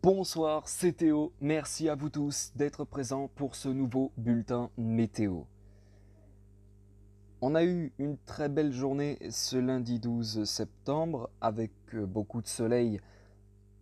Bonsoir, c'est Théo. Merci à vous tous d'être présents pour ce nouveau bulletin météo. On a eu une très belle journée ce lundi 12 septembre avec beaucoup de soleil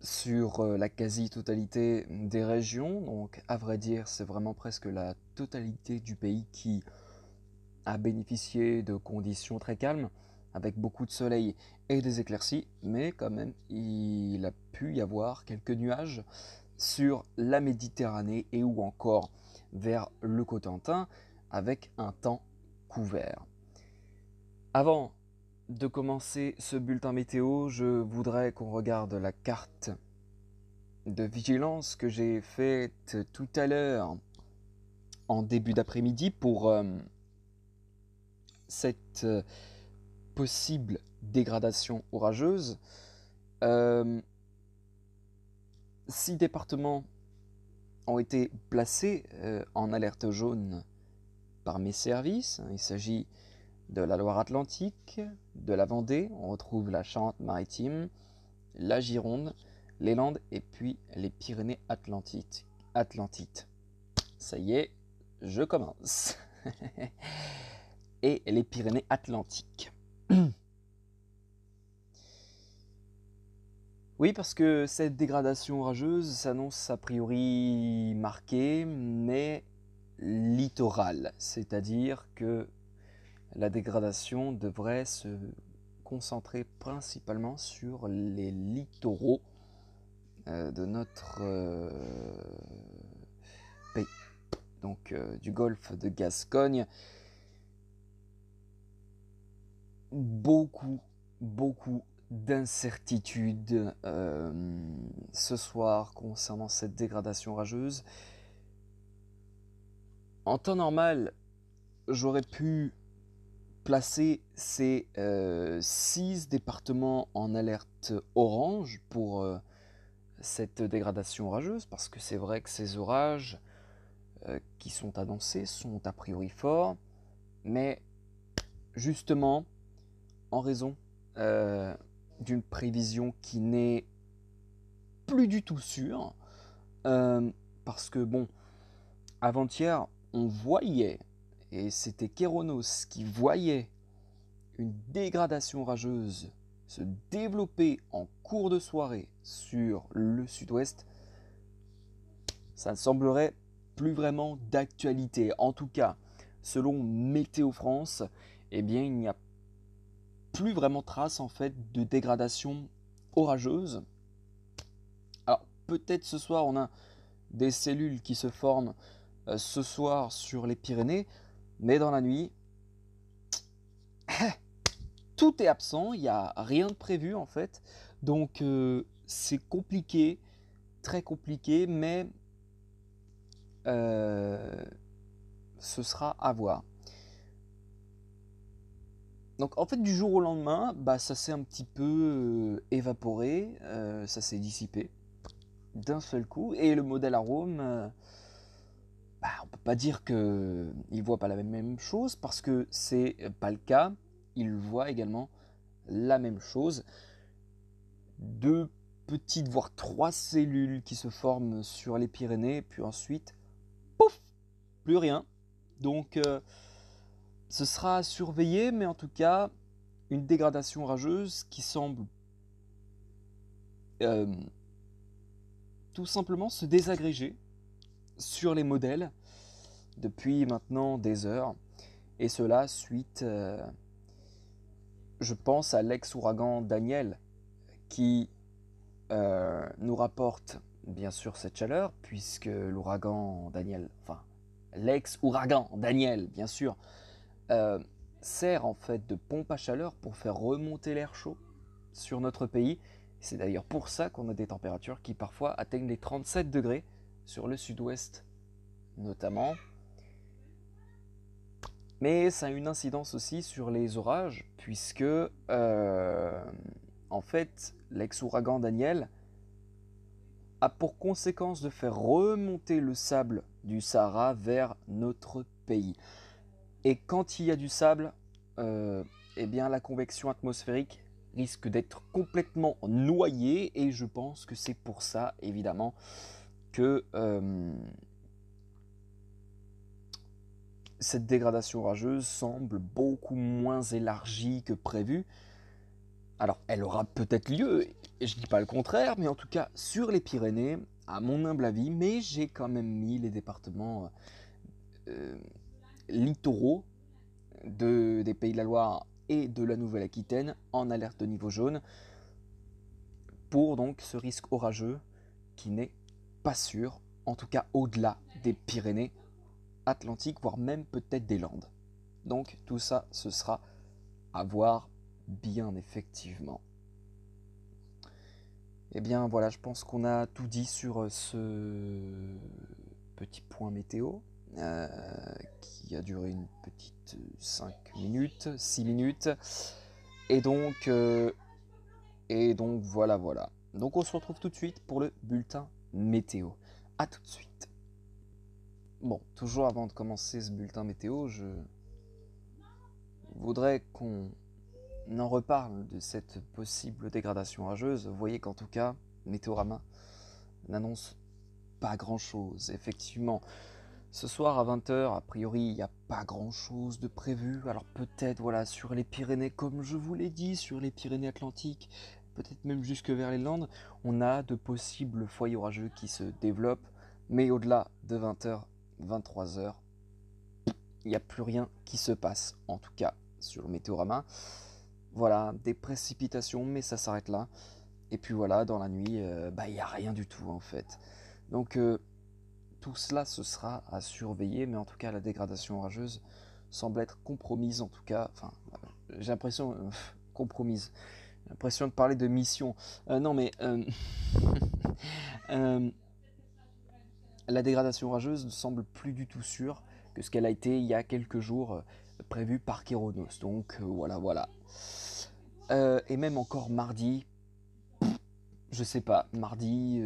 sur la quasi-totalité des régions. Donc à vrai dire, c'est vraiment presque la totalité du pays qui a bénéficié de conditions très calmes avec beaucoup de soleil et des éclaircies. Mais quand même, il a pu y avoir quelques nuages sur la Méditerranée et ou encore vers le Cotentin avec un temps couvert. Avant de commencer ce bulletin météo, je voudrais qu'on regarde la carte de vigilance que j'ai faite tout à l'heure en début d'après-midi pour cette possible dégradation orageuse. 6 départements ont été placés en alerte jaune par mes services. Il s'agit de la Loire-Atlantique, de la Vendée, on retrouve la Charente-Maritime, la Gironde, les Landes et puis les Pyrénées-Atlantiques. Ça y est, je commence. Et les Pyrénées-Atlantiques. Oui, parce que cette dégradation orageuse s'annonce a priori marquée, mais littorale, c'est-à-dire que la dégradation devrait se concentrer principalement sur les littoraux de notre pays, donc du golfe de Gascogne. Beaucoup d'incertitudes ce soir concernant cette dégradation orageuse. En temps normal, j'aurais pu placer ces 6 départements en alerte orange pour cette dégradation orageuse, parce que c'est vrai que ces orages qui sont annoncés sont a priori forts, mais justement, en raison d'une prévision qui n'est plus du tout sûre, parce que bon, avant-hier, on voyait, et c'était Kéronos qui voyait une dégradation orageuse se développer en cours de soirée sur le sud-ouest. Ça ne semblerait plus vraiment d'actualité. En tout cas, selon Météo France, eh bien, il n'y a plus vraiment trace en fait de dégradation orageuse. Alors peut-être ce soir on a des cellules qui se forment ce soir sur les Pyrénées, mais dans la nuit, tout est absent, il n'y a rien de prévu en fait. Donc c'est compliqué, très compliqué, mais ce sera à voir. Donc en fait du jour au lendemain, ça s'est un petit peu évaporé, ça s'est dissipé d'un seul coup. Et le modèle arôme, on peut pas dire qu'il voit pas la même chose, parce que c'est pas le cas. Il voit également la même chose. 2 petites, voire 3 cellules qui se forment sur les Pyrénées, puis ensuite, pouf, plus rien. Donc ce sera à surveiller, mais en tout cas, une dégradation orageuse qui semble tout simplement se désagréger sur les modèles depuis maintenant des heures. Et cela suite, je pense à l'ex-ouragan Daniel qui nous rapporte bien sûr cette chaleur, puisque l'ouragan Daniel, enfin l'ex-ouragan Daniel bien sûr, sert en fait de pompe à chaleur pour faire remonter l'air chaud sur notre pays. C'est d'ailleurs pour ça qu'on a des températures qui parfois atteignent les 37 degrés sur le sud-ouest notamment. Mais ça a une incidence aussi sur les orages, puisque en fait l'ex-ouragan Daniel a pour conséquence de faire remonter le sable du Sahara vers notre pays. Et quand il y a du sable, eh bien la convection atmosphérique risque d'être complètement noyé, et je pense que c'est pour ça, évidemment, que cette dégradation orageuse semble beaucoup moins élargie que prévu. Alors, elle aura peut-être lieu, et je dis pas le contraire, mais en tout cas, sur les Pyrénées, à mon humble avis, mais j'ai quand même mis les départements littoraux des Pays de la Loire et de la Nouvelle-Aquitaine en alerte de niveau jaune, pour donc ce risque orageux qui n'est pas sûr, en tout cas au-delà des Pyrénées Atlantiques, voire même peut-être des Landes. Donc tout ça, ce sera à voir bien effectivement. Eh bien voilà, je pense qu'on a tout dit sur ce petit point météo qui a duré une petite 5 minutes, 6 minutes. Et donc voilà. Donc on se retrouve tout de suite pour le bulletin météo. A tout de suite. Bon, toujours avant de commencer ce bulletin météo, je voudrais qu'on en reparle de cette possible dégradation orageuse. Vous voyez qu'en tout cas, Météorama n'annonce pas grand-chose. Effectivement, ce soir à 20h, a priori, il n'y a pas grand-chose de prévu. Alors peut-être, voilà, sur les Pyrénées, comme je vous l'ai dit, sur les Pyrénées Atlantiques, peut-être même jusque vers les Landes, on a de possibles foyers orageux qui se développent. Mais au-delà de 20h, 23h, il n'y a plus rien qui se passe, en tout cas sur le Météorama. Voilà, des précipitations, mais ça s'arrête là. Et puis voilà, dans la nuit, il n'y a rien du tout en fait. Donc tout cela, ce sera à surveiller, mais en tout cas, la dégradation orageuse semble être compromise, en tout cas. Enfin, j'ai l'impression... compromise. J'ai l'impression de parler de mission. Non, mais... la dégradation orageuse ne semble plus du tout sûre que ce qu'elle a été il y a quelques jours prévu par Kéronos. Donc voilà. Et même encore mardi, je sais pas, mardi,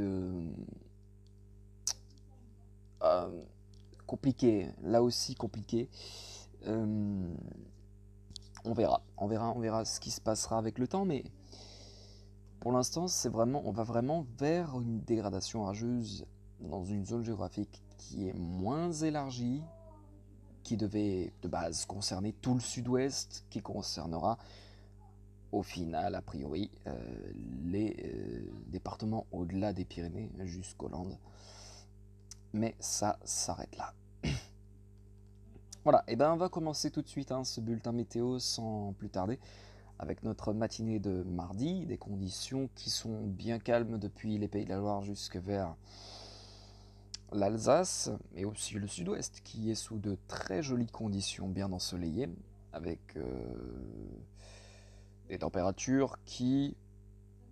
compliqué, là aussi compliqué. On verra ce qui se passera avec le temps, mais pour l'instant, on va vraiment vers une dégradation orageuse dans une zone géographique qui est moins élargie, qui devait de base concerner tout le sud-ouest, qui concernera au final, a priori, les départements au-delà des Pyrénées jusqu'aux Landes. Mais ça s'arrête là. Voilà, et ben on va commencer tout de suite ce bulletin météo sans plus tarder, avec notre matinée de mardi, des conditions qui sont bien calmes depuis les Pays de la Loire jusque vers l'Alsace, et aussi le sud-ouest, qui est sous de très jolies conditions bien ensoleillées, avec des températures qui,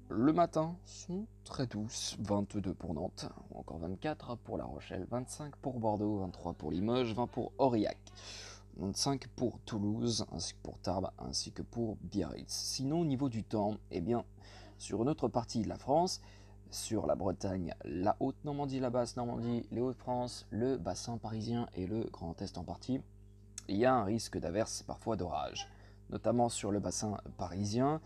le matin, sont très douces, 22 pour Nantes, ou encore 24 pour La Rochelle, 25 pour Bordeaux, 23 pour Limoges, 20 pour Aurillac, 25 pour Toulouse, ainsi que pour Tarbes, ainsi que pour Biarritz. Sinon, au niveau du temps, eh bien, sur une autre partie de la France, sur la Bretagne, la Haute-Normandie, la Basse-Normandie, les Hauts-de-France, le bassin parisien et le Grand Est en partie, il y a un risque d'averse, parfois d'orage, notamment sur le bassin parisien.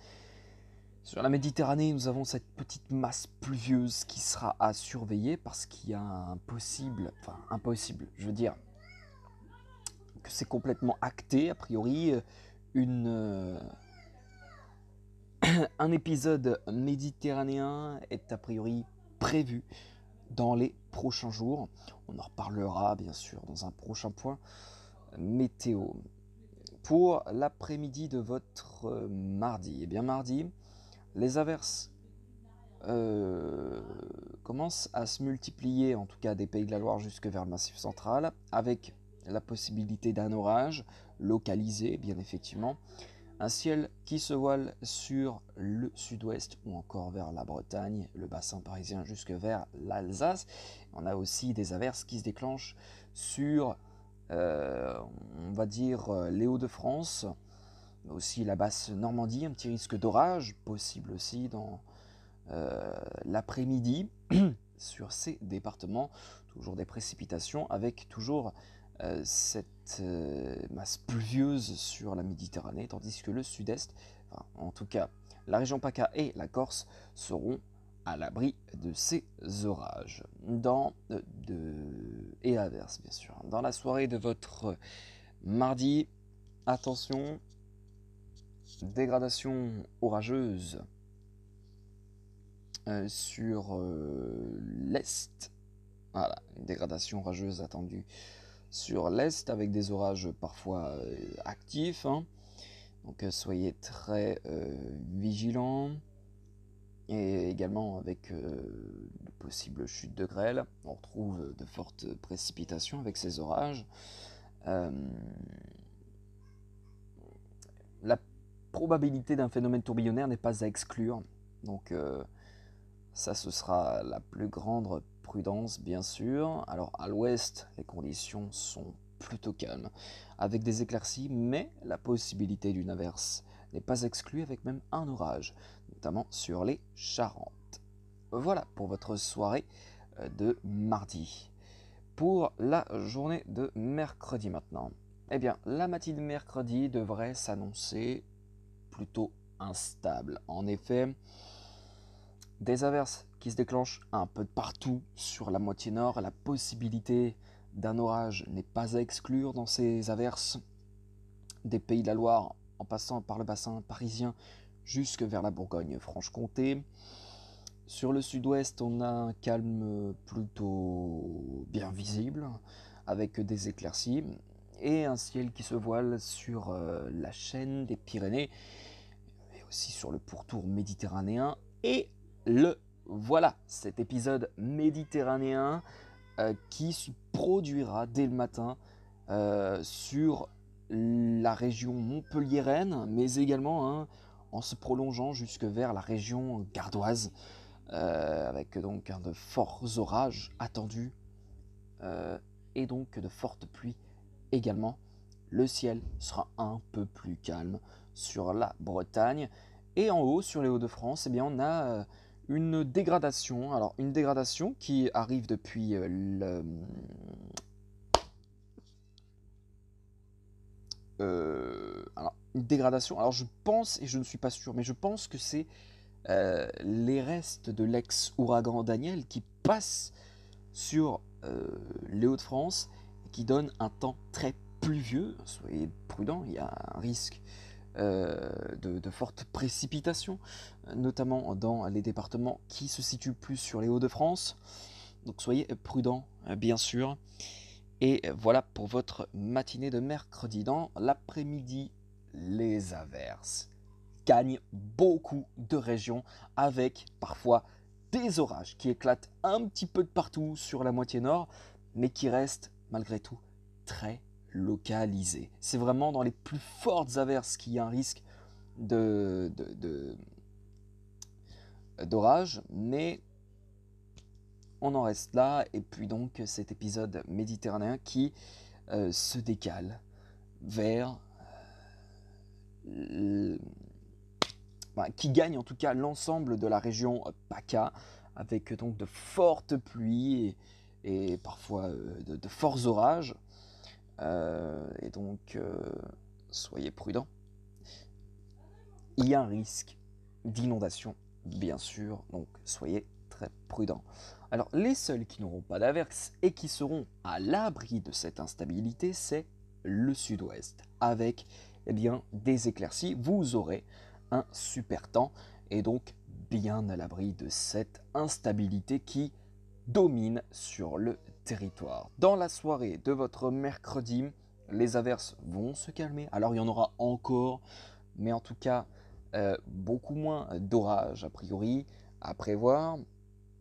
Sur la Méditerranée, nous avons cette petite masse pluvieuse qui sera à surveiller parce qu'il y a impossible, je veux dire que c'est complètement acté, a priori, un épisode méditerranéen est a priori prévu dans les prochains jours. On en reparlera bien sûr dans un prochain point météo. Pour l'après-midi de votre mardi, eh bien mardi, les averses commencent à se multiplier, en tout cas des Pays de la Loire jusque vers le Massif central, avec la possibilité d'un orage localisé, bien effectivement. Un ciel qui se voile sur le sud-ouest ou encore vers la Bretagne, le bassin parisien jusque vers l'Alsace. On a aussi des averses qui se déclenchent sur, on va dire, les Hauts-de-France, mais aussi la basse Normandie, un petit risque d'orage possible aussi dans l'après-midi sur ces départements. Toujours des précipitations avec toujours cette masse pluvieuse sur la Méditerranée, tandis que le sud-est, enfin, en tout cas La région PACA et la Corse seront à l'abri de ces orages. Et averses, bien sûr. Dans la soirée de votre mardi, attention, dégradation orageuse sur l'est. Voilà, une dégradation orageuse attendue sur l'est avec des orages parfois actifs. Hein. Donc soyez très vigilants. Et également avec de possibles chutes de grêle. On retrouve de fortes précipitations avec ces orages. La probabilité d'un phénomène tourbillonnaire n'est pas à exclure. Donc ça, ce sera la plus grande prudence, bien sûr. Alors à l'ouest, les conditions sont plutôt calmes, avec des éclaircies, mais la possibilité d'une averse n'est pas exclue, avec même un orage, notamment sur les Charentes. Voilà pour votre soirée de mardi. Pour la journée de mercredi maintenant. Eh bien, la matinée de mercredi devrait s'annoncer plutôt instable. En effet, des averses qui se déclenchent un peu de partout sur la moitié nord. La possibilité d'un orage n'est pas à exclure dans ces averses. Des Pays de la Loire, en passant par le bassin parisien jusque vers la Bourgogne-Franche-Comté. Sur le sud-ouest, on a un calme plutôt bien visible, avec des éclaircies, et un ciel qui se voile sur la chaîne des Pyrénées, et aussi sur le pourtour méditerranéen. Et voilà, cet épisode méditerranéen qui se produira dès le matin sur la région montpelliéraine, mais également en se prolongeant jusque vers la région gardoise, avec donc de forts orages attendus et donc de fortes pluies également. Le ciel sera un peu plus calme sur la Bretagne. Et en haut, sur les Hauts-de-France, eh bien, on a une dégradation. Alors, une dégradation qui arrive depuis alors, une dégradation. Alors, je pense, et je ne suis pas sûr, mais je pense que c'est les restes de l'ex-ouragan Daniel qui passent sur les Hauts-de-France et qui donnent un temps très pluvieux. Soyez prudents, il y a un risque de fortes précipitations, notamment dans les départements qui se situent plus sur les Hauts-de-France. Donc soyez prudents, bien sûr. Et voilà pour votre matinée de mercredi. Dans l'après-midi, les averses gagnent beaucoup de régions avec parfois des orages qui éclatent un petit peu de partout sur la moitié nord, mais qui restent malgré tout très localisés. C'est vraiment dans les plus fortes averses qu'il y a un risque d'orage, mais on en reste là. Et puis donc cet épisode méditerranéen qui se décale vers qui gagne en tout cas l'ensemble de la région PACA, avec donc de fortes pluies et parfois de forts orages. Et donc, soyez prudents. Il y a un risque d'inondation, bien sûr, donc soyez très prudents. Alors, les seuls qui n'auront pas d'averse et qui seront à l'abri de cette instabilité, c'est le sud-ouest, avec bien, des éclaircies. Vous aurez un super temps et donc bien à l'abri de cette instabilité qui domine sur le territoire. Dans la soirée de votre mercredi, les averses vont se calmer. Alors il y en aura encore, mais en tout cas beaucoup moins d'orages a priori à prévoir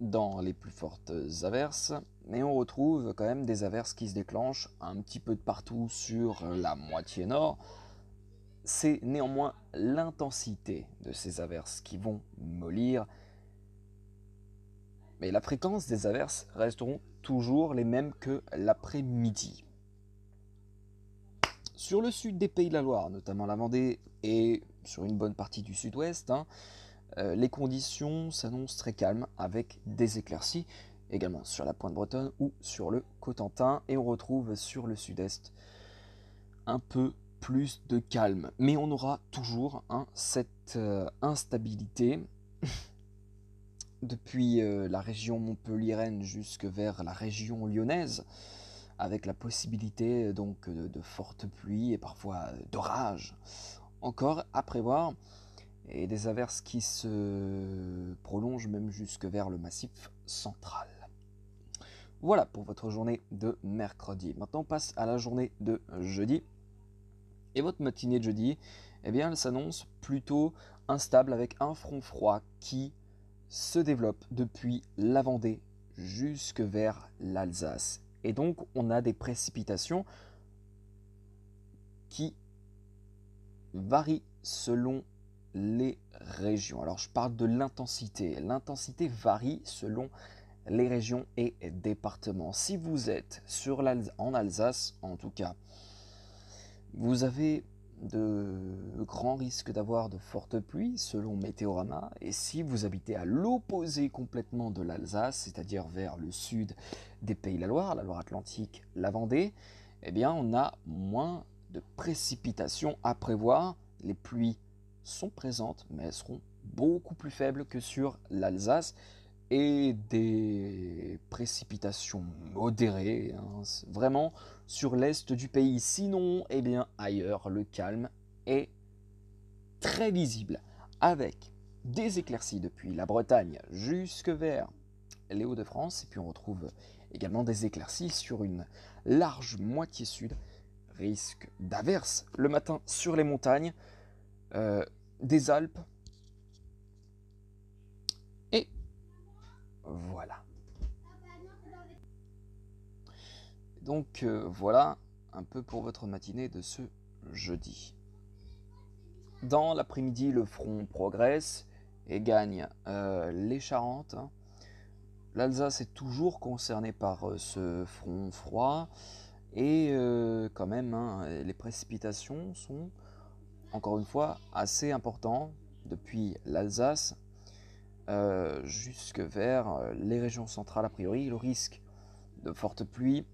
dans les plus fortes averses. Mais on retrouve quand même des averses qui se déclenchent un petit peu de partout sur la moitié nord. C'est néanmoins l'intensité de ces averses qui vont mollir. Mais la fréquence des averses resteront toujours les mêmes que l'après-midi. Sur le sud des Pays de la Loire, notamment la Vendée, et sur une bonne partie du sud-ouest, les conditions s'annoncent très calmes avec des éclaircies, également sur la pointe bretonne ou sur le Cotentin. Et on retrouve sur le sud-est un peu plus de calme. Mais on aura toujours cette instabilité depuis la région montpelliéraine jusque vers la région lyonnaise, avec la possibilité donc de fortes pluies et parfois d'orages encore à prévoir, et des averses qui se prolongent même jusque vers le massif central. Voilà pour votre journée de mercredi. Maintenant on passe à la journée de jeudi. Et votre matinée de jeudi, eh bien, elle s'annonce plutôt instable avec un front froid qui se développe depuis la Vendée jusque vers l'Alsace. Et donc, on a des précipitations qui varient selon les régions. Alors, je parle de l'intensité. L'intensité varie selon les régions et départements. Si vous êtes en Alsace, en tout cas, vous avez de grands risques d'avoir de fortes pluies selon Météorama, et si vous habitez à l'opposé complètement de l'Alsace, c'est-à-dire vers le sud des Pays de la Loire-Atlantique, la Vendée, eh bien on a moins de précipitations à prévoir. Les pluies sont présentes, mais elles seront beaucoup plus faibles que sur l'Alsace, et des précipitations modérées, vraiment sur l'est du pays. Sinon, eh bien ailleurs, le calme est très visible, avec des éclaircies depuis la Bretagne jusque vers les Hauts-de-France, et puis on retrouve également des éclaircies sur une large moitié sud, risque d'averses le matin sur les montagnes des Alpes. Et voilà. Donc voilà un peu pour votre matinée de ce jeudi. Dans l'après-midi, le front progresse et gagne les Charentes. L'Alsace est toujours concernée par ce front froid, et quand même, les précipitations sont encore une fois assez importantes depuis l'Alsace jusque vers les régions centrales. A priori, le risque de fortes pluies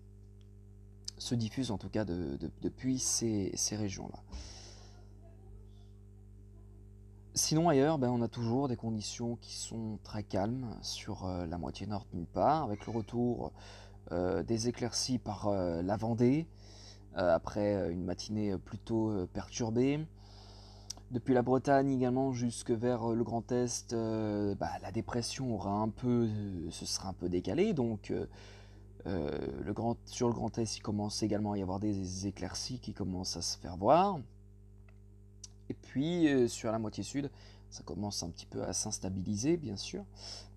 se diffuse en tout cas depuis ces régions-là. Sinon ailleurs, on a toujours des conditions qui sont très calmes sur la moitié nord nulle part, avec le retour des éclaircies par la Vendée, après une matinée plutôt perturbée. Depuis la Bretagne également jusque vers le Grand Est, la dépression se sera un peu décalée, donc sur le Grand Est, il commence également à y avoir des éclaircies qui commencent à se faire voir. Et puis sur la moitié sud, ça commence un petit peu à s'instabiliser, bien sûr,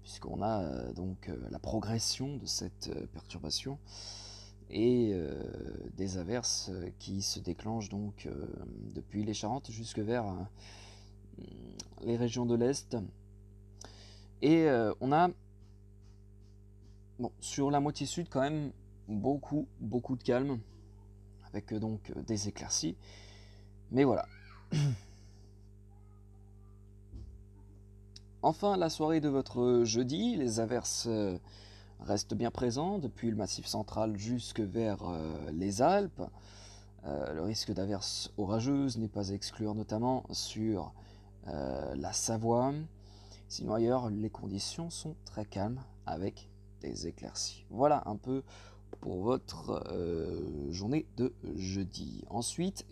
puisqu'on a donc la progression de cette perturbation et des averses qui se déclenchent donc depuis les Charentes jusque vers les régions de l'Est. Et on a sur la moitié sud quand même beaucoup de calme, avec donc des éclaircies. Mais voilà. Enfin, la soirée de votre jeudi, les averses restent bien présentes depuis le massif central jusque vers les Alpes. Le risque d'averses orageuses n'est pas à exclure, notamment sur la Savoie. Sinon ailleurs, les conditions sont très calmes avec des éclaircies. Voilà un peu pour votre journée de jeudi. Ensuite,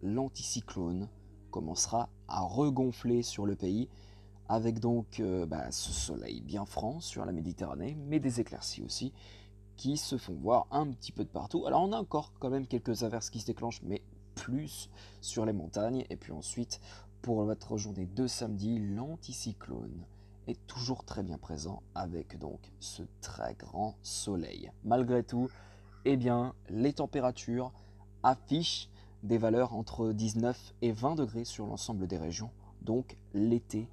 l'anticyclone commencera à regonfler sur le pays, avec donc ce soleil bien franc sur la Méditerranée, mais des éclaircies aussi qui se font voir un petit peu de partout. Alors on a encore quand même quelques averses qui se déclenchent, mais plus sur les montagnes. Et puis ensuite, pour votre journée de samedi, l'anticyclone est toujours très bien présent, avec donc ce très grand soleil. Malgré tout, les températures affichent des valeurs entre 19 et 20 degrés sur l'ensemble des régions. Donc l'été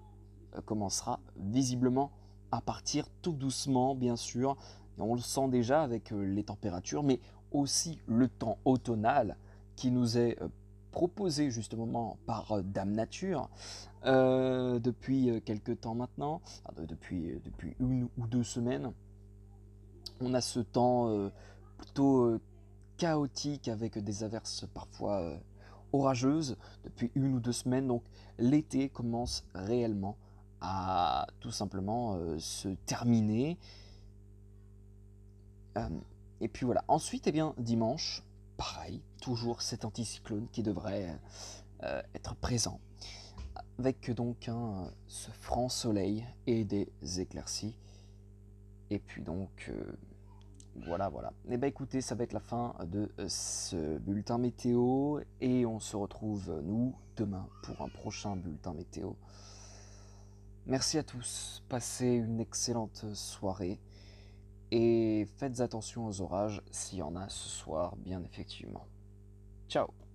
commencera visiblement à partir tout doucement, bien sûr. Et on le sent déjà avec les températures, mais aussi le temps automnal qui nous est proposé justement par Dame Nature depuis quelques temps maintenant, depuis 1 ou 2 semaines. On a ce temps plutôt chaotique, avec des averses parfois orageuse depuis 1 ou 2 semaines. Donc l'été commence réellement à tout simplement se terminer. Et puis voilà. Ensuite, eh bien, dimanche, pareil, toujours cet anticyclone qui devrait être présent, avec donc ce franc soleil et des éclaircies. Et puis donc, voilà. Et bah écoutez, ça va être la fin de ce bulletin météo, et on se retrouve, nous, demain pour un prochain bulletin météo. Merci à tous, passez une excellente soirée, et faites attention aux orages s'il y en a ce soir, bien effectivement. Ciao!